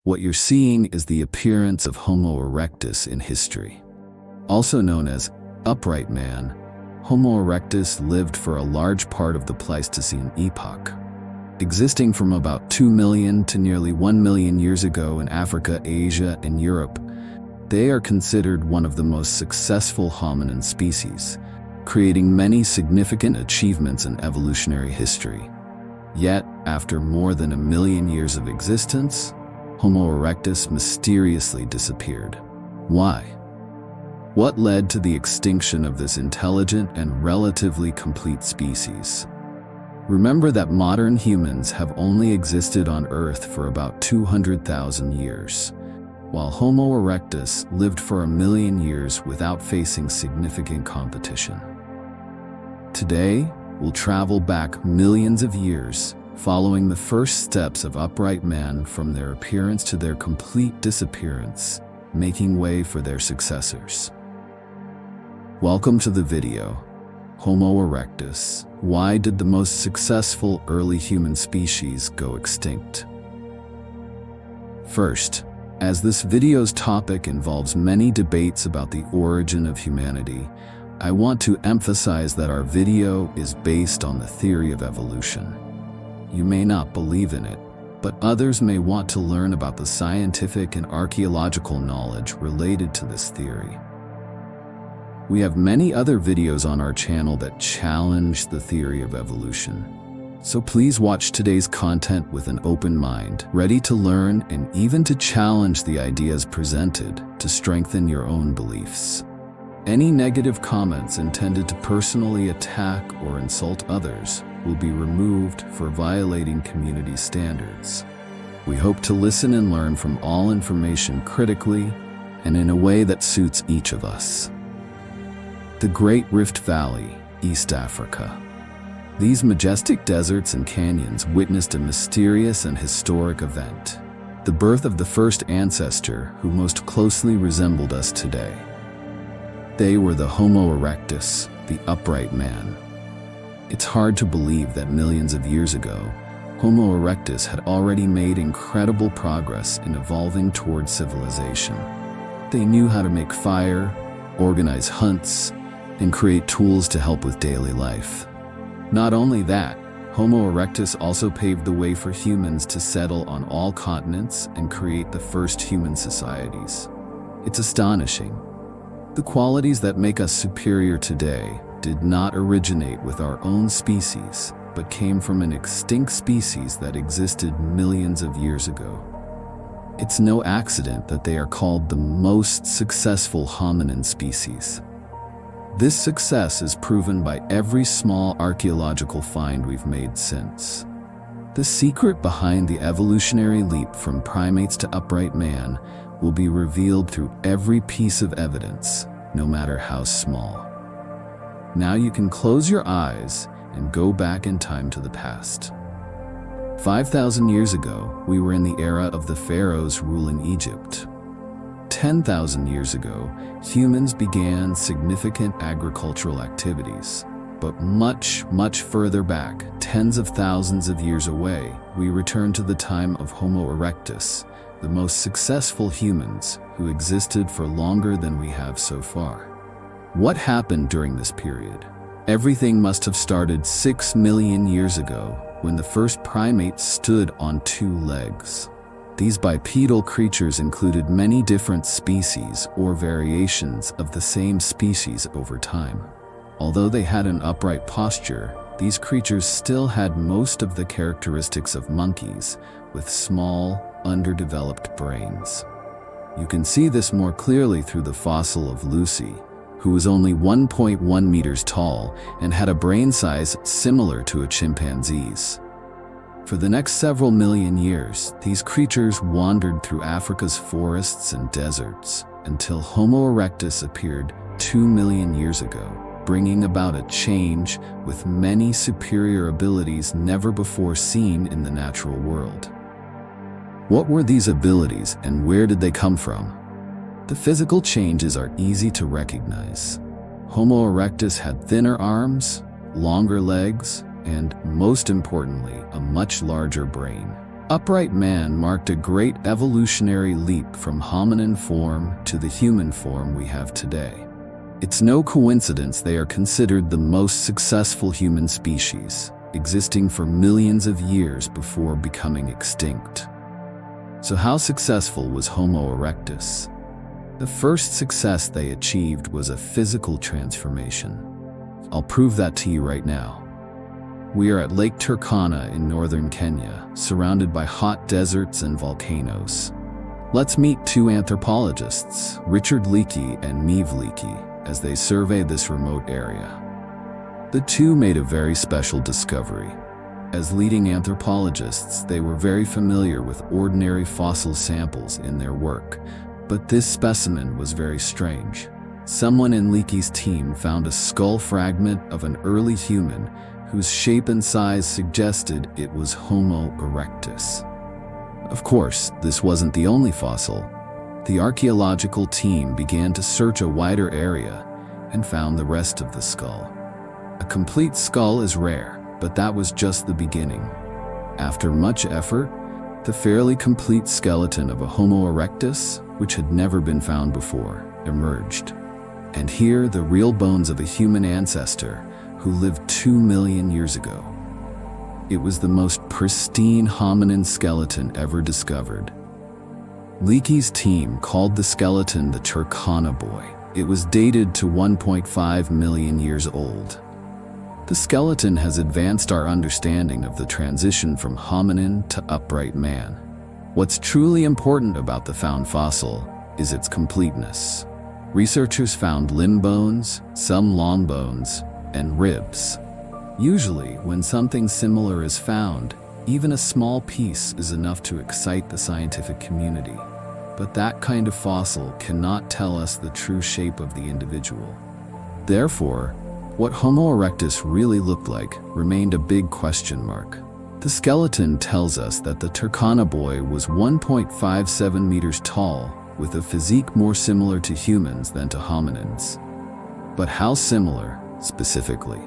What you're seeing is the appearance of Homo erectus in history. Also known as upright man, Homo erectus lived for a large part of the Pleistocene epoch. Existing from about 2 million to nearly 1 million years ago in Africa, Asia, and Europe, they are considered one of the most successful hominin species, creating many significant achievements in evolutionary history. Yet, after more than 1 million years of existence, Homo erectus mysteriously disappeared. Why? What led to the extinction of this intelligent and relatively complete species? Remember that modern humans have only existed on Earth for about 200,000 years, while Homo erectus lived for 1 million years without facing significant competition. Today, we'll travel back millions of years, following the first steps of upright man from their appearance to their complete disappearance, making way for their successors. Welcome to the video, Homo erectus. Why did the most successful early human species go extinct? First, as this video's topic involves many debates about the origin of humanity, I want to emphasize that our video is based on the theory of evolution. You may not believe in it, but others may want to learn about the scientific and archaeological knowledge related to this theory. We have many other videos on our channel that challenge the theory of evolution. So please watch today's content with an open mind, ready to learn and even to challenge the ideas presented to strengthen your own beliefs. Any negative comments intended to personally attack or insult others will be removed for violating community standards. We hope to listen and learn from all information critically and in a way that suits each of us. The Great Rift Valley, East Africa. These majestic deserts and canyons witnessed a mysterious and historic event, the birth of the first ancestor who most closely resembled us today. They were the Homo erectus, the upright man. It's hard to believe that millions of years ago, Homo erectus had already made incredible progress in evolving toward civilization. They knew how to make fire, organize hunts, and create tools to help with daily life. Not only that, Homo erectus also paved the way for humans to settle on all continents and create the first human societies. It's astonishing. The qualities that make us superior today did not originate with our own species, but came from an extinct species that existed millions of years ago. It's no accident that they are called the most successful hominin species. This success is proven by every small archaeological find we've made since. The secret behind the evolutionary leap from primates to upright man will be revealed through every piece of evidence, no matter how small. Now you can close your eyes and go back in time to the past. 5,000 years ago, we were in the era of the pharaohs ruling Egypt. 10,000 years ago, humans began significant agricultural activities. But much, much further back, tens of thousands of years away, we return to the time of Homo erectus, the most successful humans who existed for longer than we have so far. What happened during this period? Everything must have started 6 million years ago when the first primates stood on 2 legs. These bipedal creatures included many different species or variations of the same species over time. Although they had an upright posture, these creatures still had most of the characteristics of monkeys, with small, underdeveloped brains. You can see this more clearly through the fossil of Lucy, who was only 1.1 meters tall and had a brain size similar to a chimpanzee's. For the next several million years, these creatures wandered through Africa's forests and deserts until Homo erectus appeared 2 million years ago, bringing about a change with many superior abilities never before seen in the natural world. What were these abilities and where did they come from? The physical changes are easy to recognize. Homo erectus had thinner arms, longer legs, and, most importantly, a much larger brain. Upright man marked a great evolutionary leap from hominin form to the human form we have today. It's no coincidence they are considered the most successful human species, existing for millions of years before becoming extinct. So how successful was Homo erectus? The first success they achieved was a physical transformation. I'll prove that to you right now. We are at Lake Turkana in northern Kenya, surrounded by hot deserts and volcanoes. Let's meet two anthropologists, Richard Leakey and Niamh Leakey, as they survey this remote area. The two made a very special discovery. As leading anthropologists, they were very familiar with ordinary fossil samples in their work, but this specimen was very strange. Someone in Leakey's team found a skull fragment of an early human whose shape and size suggested it was Homo erectus. Of course, this wasn't the only fossil. The archaeological team began to search a wider area and found the rest of the skull. A complete skull is rare, but that was just the beginning. After much effort, the fairly complete skeleton of a Homo erectus, which had never been found before, emerged. And here, the real bones of a human ancestor who lived 2 million years ago. It was the most pristine hominin skeleton ever discovered. Leakey's team called the skeleton the Turkana Boy. It was dated to 1.5 million years old. The skeleton has advanced our understanding of the transition from hominin to upright man. What's truly important about the found fossil is its completeness. Researchers found limb bones, some long bones, and ribs. Usually, when something similar is found, even a small piece is enough to excite the scientific community. But that kind of fossil cannot tell us the true shape of the individual. Therefore, what Homo erectus really looked like remained a big question mark. The skeleton tells us that the Turkana Boy was 1.57 meters tall, with a physique more similar to humans than to hominins. But how similar, specifically?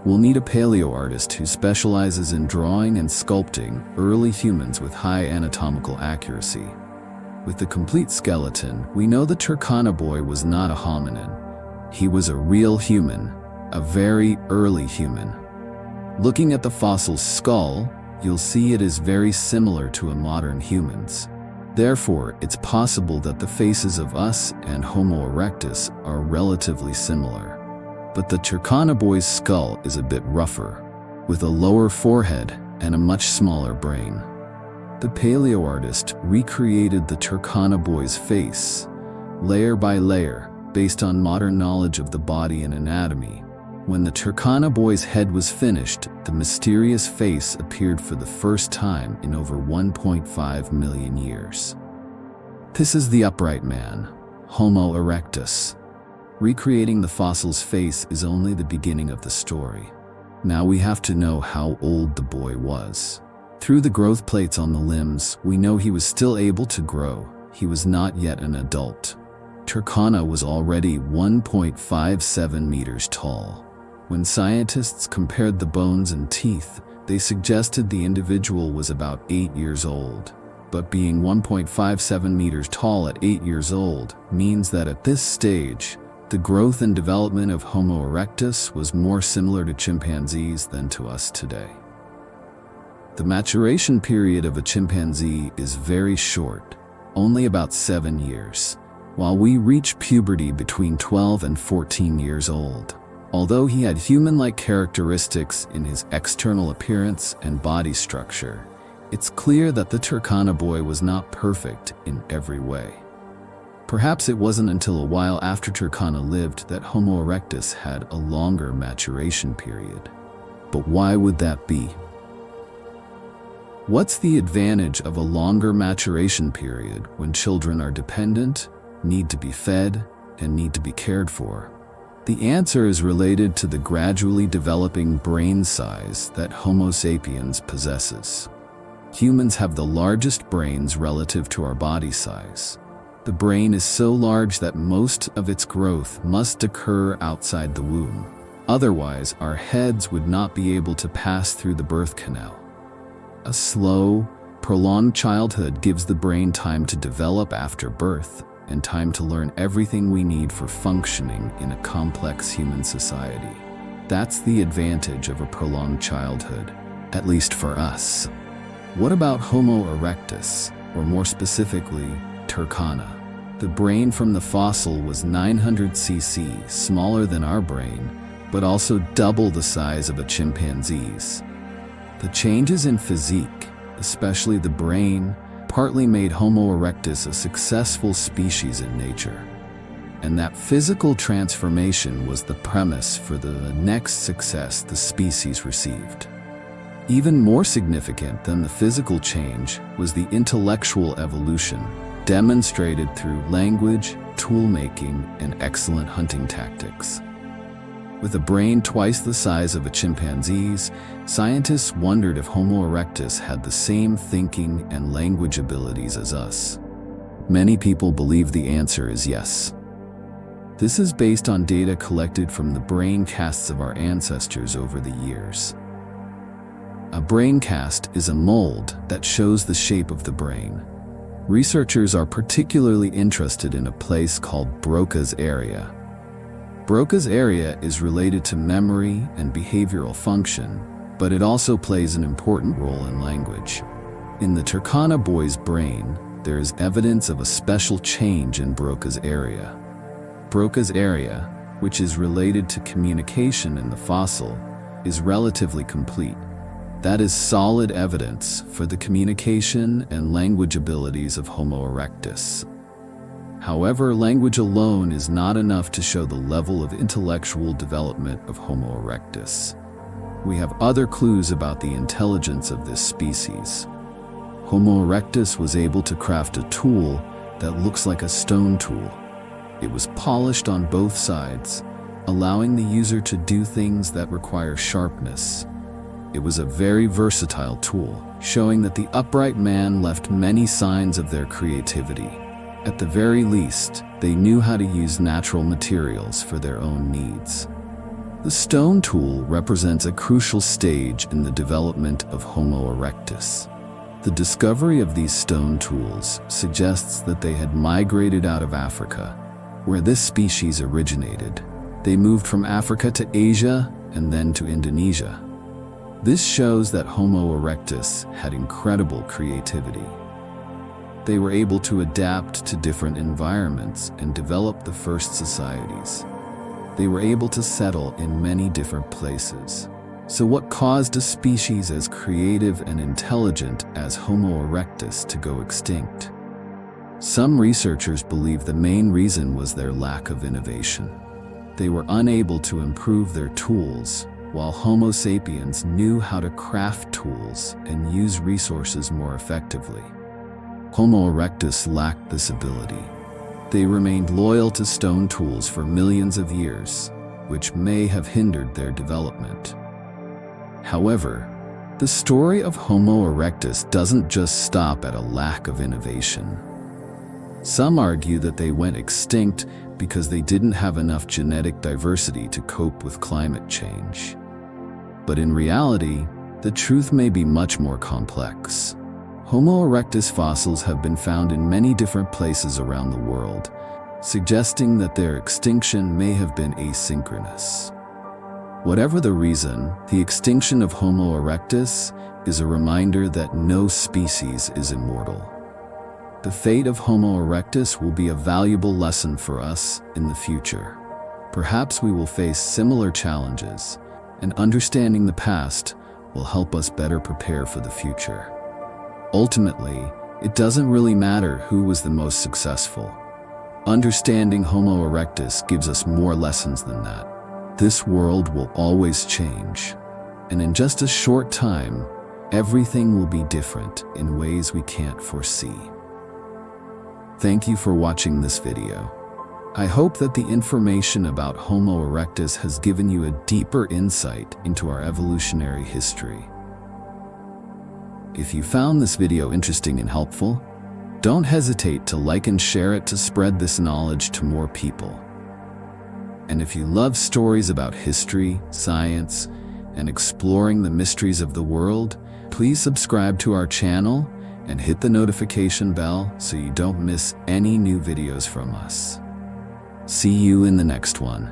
We'll need a paleo-artist who specializes in drawing and sculpting early humans with high anatomical accuracy. With the complete skeleton, we know the Turkana Boy was not a hominin. He was a real human, a very early human. Looking at the fossil's skull, you'll see it is very similar to a modern human's. Therefore, it's possible that the faces of us and Homo erectus are relatively similar. But the Turkana Boy's skull is a bit rougher, with a lower forehead and a much smaller brain. The paleo-artist recreated the Turkana Boy's face, layer by layer, based on modern knowledge of the body and anatomy. When the Turkana Boy's head was finished, the mysterious face appeared for the first time in over 1.5 million years. This is the upright man, Homo erectus. Recreating the fossil's face is only the beginning of the story. Now we have to know how old the boy was. Through the growth plates on the limbs, we know he was still able to grow. He was not yet an adult. Turkana was already 1.57 meters tall. When scientists compared the bones and teeth, they suggested the individual was about 8 years old. But being 1.57 meters tall at 8 years old means that at this stage, the growth and development of Homo erectus was more similar to chimpanzees than to us today. The maturation period of a chimpanzee is very short, only about 7 years, while we reach puberty between 12 and 14 years old. Although he had human-like characteristics in his external appearance and body structure, it's clear that the Turkana Boy was not perfect in every way. Perhaps it wasn't until a while after Turkana lived that Homo erectus had a longer maturation period. But why would that be? What's the advantage of a longer maturation period when children are dependent, need to be fed, and need to be cared for? The answer is related to the gradually developing brain size that Homo sapiens possesses. Humans have the largest brains relative to our body size. The brain is so large that most of its growth must occur outside the womb. Otherwise, our heads would not be able to pass through the birth canal. A slow, Prolonged childhood gives the brain time to develop after birth and time to learn everything we need for functioning in a complex human society. That's the advantage of a prolonged childhood, at least for us. What about Homo erectus, or more specifically, Turkana? The brain from the fossil was 900 cc, smaller than our brain, but also double the size of a chimpanzee's. The changes in physique, especially the brain, partly made Homo erectus a successful species in nature. And that physical transformation was the premise for the next success the species received. Even more significant than the physical change was the intellectual evolution, demonstrated through language, tool-making, and excellent hunting tactics. With a brain twice the size of a chimpanzee's, scientists wondered if Homo erectus had the same thinking and language abilities as us. Many people believe the answer is yes. This is based on data collected from the brain casts of our ancestors over the years. A brain cast is a mold that shows the shape of the brain. Researchers are particularly interested in a place called Broca's area. Broca's area is related to memory and behavioral function, but it also plays an important role in language. In the Turkana Boy's brain, there is evidence of a special change in Broca's area. Broca's area, which is related to communication in the fossil, is relatively complete. That is solid evidence for the communication and language abilities of Homo erectus. However, language alone is not enough to show the level of intellectual development of Homo erectus. We have other clues about the intelligence of this species. Homo erectus was able to craft a tool that looks like a stone tool. It was polished on both sides, allowing the user to do things that require sharpness. It was a very versatile tool, showing that the upright man left many signs of their creativity. At the very least, they knew how to use natural materials for their own needs. The stone tool represents a crucial stage in the development of Homo erectus. The discovery of these stone tools suggests that they had migrated out of Africa, where this species originated. They moved from Africa to Asia and then to Indonesia. This shows that Homo erectus had incredible creativity. They were able to adapt to different environments and develop the first societies. They were able to settle in many different places. So what caused a species as creative and intelligent as Homo erectus to go extinct? Some researchers believe the main reason was their lack of innovation. They were unable to improve their tools, while Homo sapiens knew how to craft tools and use resources more effectively. Homo erectus lacked this ability. They remained loyal to stone tools for millions of years, which may have hindered their development. However, the story of Homo erectus doesn't just stop at a lack of innovation. Some argue that they went extinct because they didn't have enough genetic diversity to cope with climate change. But in reality, the truth may be much more complex. Homo erectus fossils have been found in many different places around the world, suggesting that their extinction may have been asynchronous. Whatever the reason, the extinction of Homo erectus is a reminder that no species is immortal. The fate of Homo erectus will be a valuable lesson for us in the future. Perhaps we will face similar challenges, and understanding the past will help us better prepare for the future. Ultimately, it doesn't really matter who was the most successful. Understanding Homo erectus gives us more lessons than that. This world will always change, and in just a short time, everything will be different in ways we can't foresee. Thank you for watching this video. I hope that the information about Homo erectus has given you a deeper insight into our evolutionary history. If you found this video interesting and helpful, don't hesitate to like and share it to spread this knowledge to more people. And if you love stories about history, science, and exploring the mysteries of the world, please subscribe to our channel and hit the notification bell so you don't miss any new videos from us. See you in the next one.